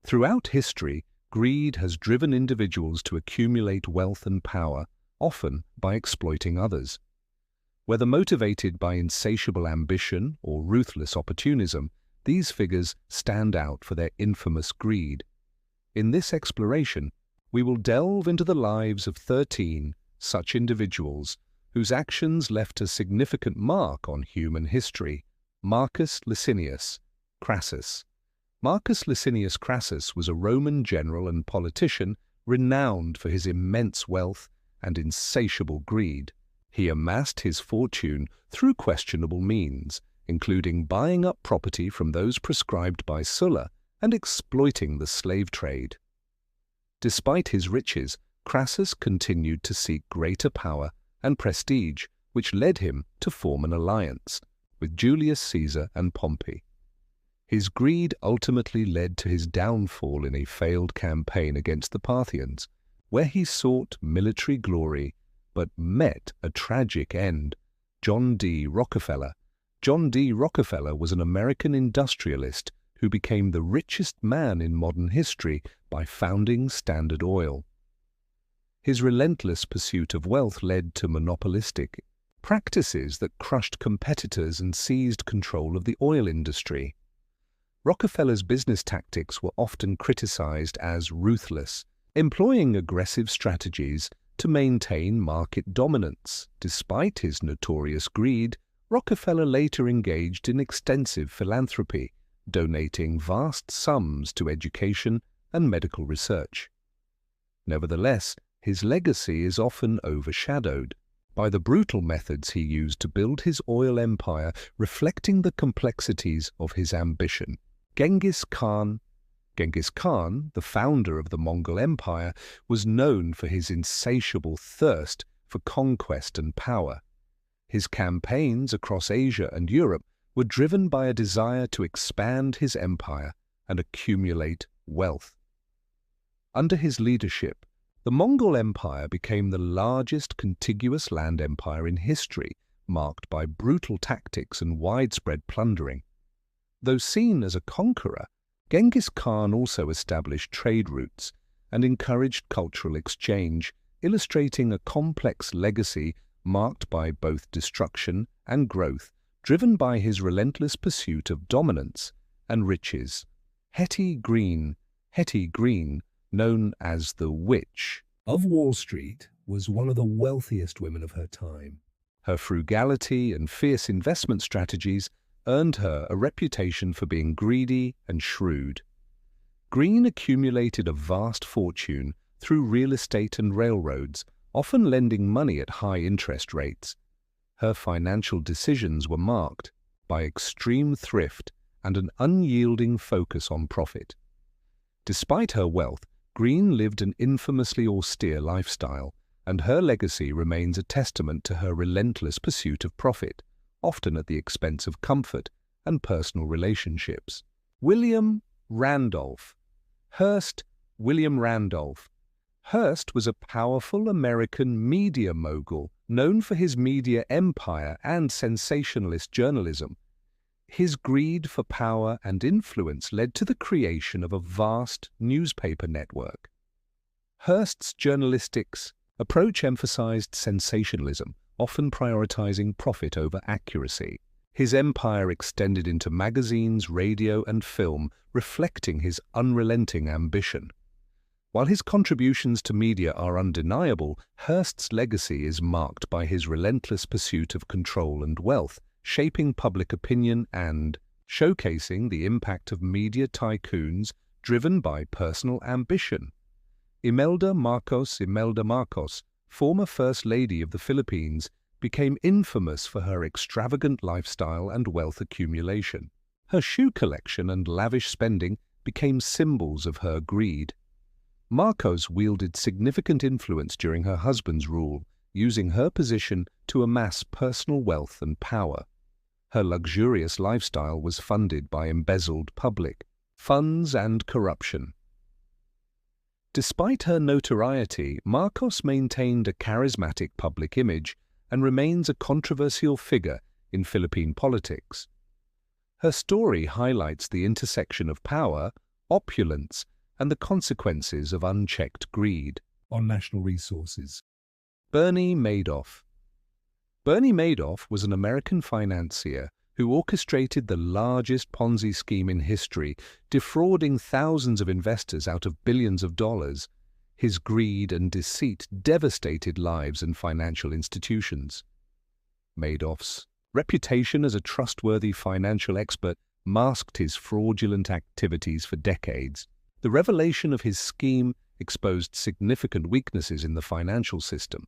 Throughout history, greed has driven individuals to accumulate wealth and power, often by exploiting others. Whether motivated by insatiable ambition or ruthless opportunism, these figures stand out for their infamous greed. In this exploration, we will delve into the lives of 13 such individuals whose actions left a significant mark on human history. Marcus Licinius Crassus. Marcus Licinius Crassus was a Roman general and politician renowned for his immense wealth and insatiable greed. He amassed his fortune through questionable means, including buying up property from those prescribed by Sulla and exploiting the slave trade. Despite his riches, Crassus continued to seek greater power and prestige, which led him to form an alliance with Julius Caesar and Pompey. His greed ultimately led to his downfall in a failed campaign against the Parthians, where he sought military glory but met a tragic end. John D. Rockefeller. John D. Rockefeller was an American industrialist who became the richest man in modern history by founding Standard Oil. His relentless pursuit of wealth led to monopolistic practices that crushed competitors and seized control of the oil industry. Rockefeller's business tactics were often criticized as ruthless, employing aggressive strategies to maintain market dominance. Despite his notorious greed, Rockefeller later engaged in extensive philanthropy, donating vast sums to education and medical research. Nevertheless, his legacy is often overshadowed by the brutal methods he used to build his oil empire, reflecting the complexities of his ambition. Genghis Khan, the founder of the Mongol Empire, was known for his insatiable thirst for conquest and power. His campaigns across Asia and Europe were driven by a desire to expand his empire and accumulate wealth. Under his leadership, the Mongol Empire became the largest contiguous land empire in history, marked by brutal tactics and widespread plundering. Though seen as a conqueror, Genghis Khan also established trade routes and encouraged cultural exchange, illustrating a complex legacy marked by both destruction and growth, driven by his relentless pursuit of dominance and riches. Hetty Green, known as the Witch of Wall Street, was one of the wealthiest women of her time. Her frugality and fierce investment strategies earned her a reputation for being greedy and shrewd. Green accumulated a vast fortune through real estate and railroads, often lending money at high interest rates. Her financial decisions were marked by extreme thrift and an unyielding focus on profit. Despite her wealth, Green lived an infamously austere lifestyle, and her legacy remains a testament to her relentless pursuit of profit, often at the expense of comfort and personal relationships. William Randolph. Hearst William Randolph. Hearst was a powerful American media mogul known for his media empire and sensationalist journalism. His greed for power and influence led to the creation of a vast newspaper network. Hearst's journalistic approach emphasized sensationalism, often prioritizing profit over accuracy. His empire extended into magazines, radio, and film, reflecting his unrelenting ambition. While his contributions to media are undeniable, Hearst's legacy is marked by his relentless pursuit of control and wealth, shaping public opinion and showcasing the impact of media tycoons driven by personal ambition. Imelda Marcos, former First Lady of the Philippines, became infamous for her extravagant lifestyle and wealth accumulation. Her shoe collection and lavish spending became symbols of her greed. Marcos wielded significant influence during her husband's rule, using her position to amass personal wealth and power. Her luxurious lifestyle was funded by embezzled public funds and corruption. Despite her notoriety, Marcos maintained a charismatic public image and remains a controversial figure in Philippine politics. Her story highlights the intersection of power, opulence, and the consequences of unchecked greed on national resources. Bernie Madoff. Bernie Madoff was an American financier who orchestrated the largest Ponzi scheme in history, defrauding thousands of investors out of billions of dollars. His greed and deceit devastated lives and financial institutions. Madoff's reputation as a trustworthy financial expert masked his fraudulent activities for decades. The revelation of his scheme exposed significant weaknesses in the financial system.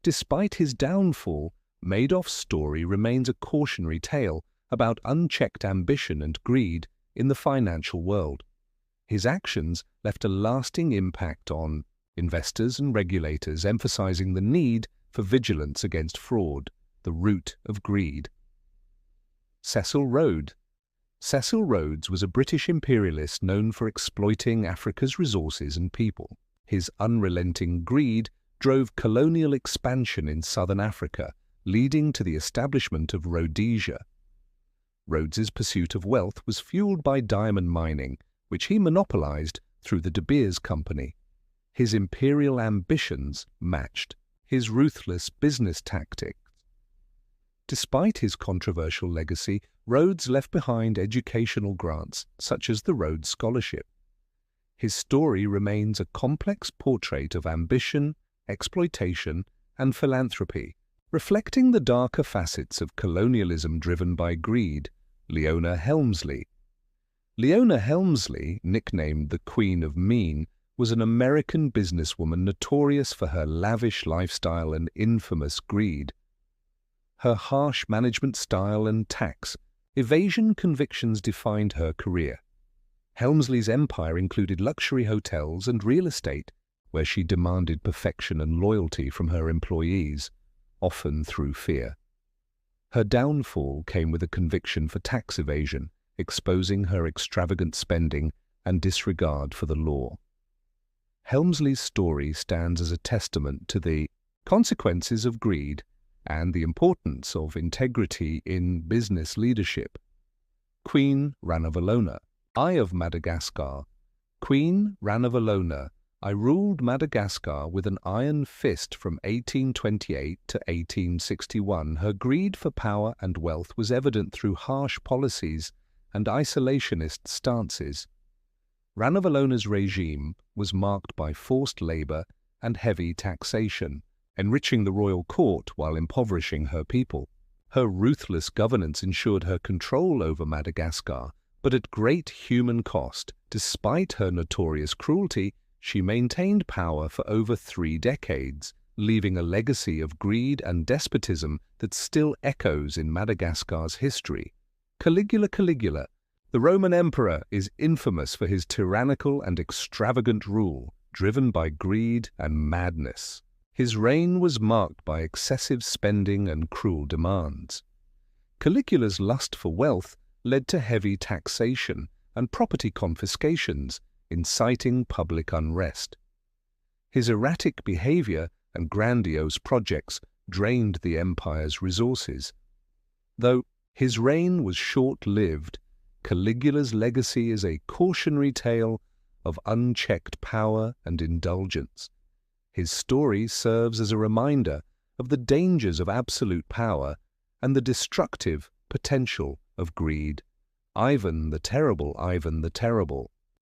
Despite his downfall, Madoff's story remains a cautionary tale about unchecked ambition and greed in the financial world. His actions left a lasting impact on investors and regulators, emphasizing the need for vigilance against fraud, the root of greed. Cecil Rhodes. Cecil Rhodes was a British imperialist known for exploiting Africa's resources and people. His unrelenting greed drove colonial expansion in southern Africa, leading to the establishment of Rhodesia. Rhodes's pursuit of wealth was fueled by diamond mining, which he monopolized through the De Beers Company. His imperial ambitions matched his ruthless business tactics. Despite his controversial legacy, Rhodes left behind educational grants such as the Rhodes Scholarship. His story remains a complex portrait of ambition, exploitation, and philanthropy, reflecting the darker facets of colonialism driven by greed. Leona Helmsley. Leona Helmsley, nicknamed the Queen of Mean, was an American businesswoman notorious for her lavish lifestyle and infamous greed. Her harsh management style and tax evasion convictions defined her career. Helmsley's empire included luxury hotels and real estate, where she demanded perfection and loyalty from her employees, often through fear. Her downfall came with a conviction for tax evasion, exposing her extravagant spending and disregard for the law. Helmsley's story stands as a testament to the consequences of greed and the importance of integrity in business leadership. Queen Ranavalona. I of Madagascar. Queen Ranavalona. I ruled Madagascar with an iron fist from 1828 to 1861. Her greed for power and wealth was evident through harsh policies and isolationist stances. Ranavalona's regime was marked by forced labor and heavy taxation, enriching the royal court while impoverishing her people. Her ruthless governance ensured her control over Madagascar, but at great human cost. Despite her notorious cruelty, she maintained power for over 3 decades, leaving a legacy of greed and despotism that still echoes in Madagascar's history. Caligula. The Roman emperor is infamous for his tyrannical and extravagant rule, driven by greed and madness. His reign was marked by excessive spending and cruel demands. Caligula's lust for wealth led to heavy taxation and property confiscations, inciting public unrest. His erratic behavior and grandiose projects drained the empire's resources. Though his reign was short-lived, Caligula's legacy is a cautionary tale of unchecked power and indulgence. His story serves as a reminder of the dangers of absolute power and the destructive potential of greed. Ivan the Terrible.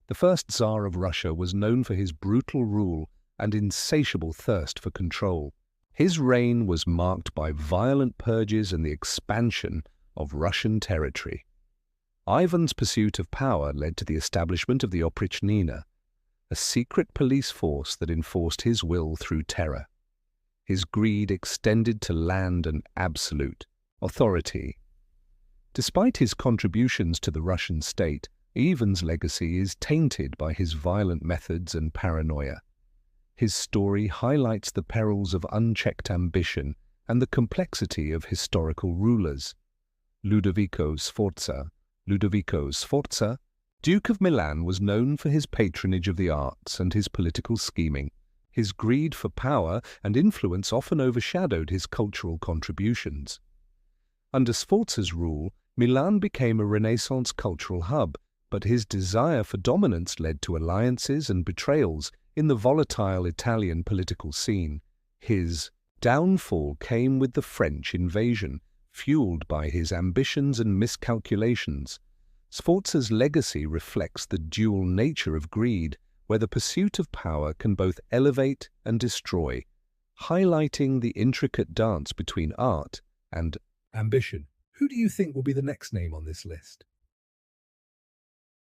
The first Tsar of Russia was known for his brutal rule and insatiable thirst for control. His reign was marked by violent purges and the expansion of Russian territory. Ivan's pursuit of power led to the establishment of the opportunism, a secret police force that enforced his will through terror. His greed extended to land and absolute authority. Despite his contributions to the Russian state, Ivan's legacy is tainted by his violent methods and paranoia. His story highlights the perils of unchecked ambition and the complexity of historical rulers. Ludovico Sforza, Duke of Milan, was known for his patronage of the arts and his political scheming. His greed for power and influence often overshadowed his cultural contributions. Under Sforza's rule, Milan became a Renaissance cultural hub, but his desire for dominance led to alliances and betrayals in the volatile Italian political scene. His downfall came with the French invasion, fueled by his ambitions and miscalculations. Sforza's legacy reflects the dual nature of greed, where the pursuit of power can both elevate and destroy, highlighting the intricate dance between art and ambition. Who do you think will be the next name on this list?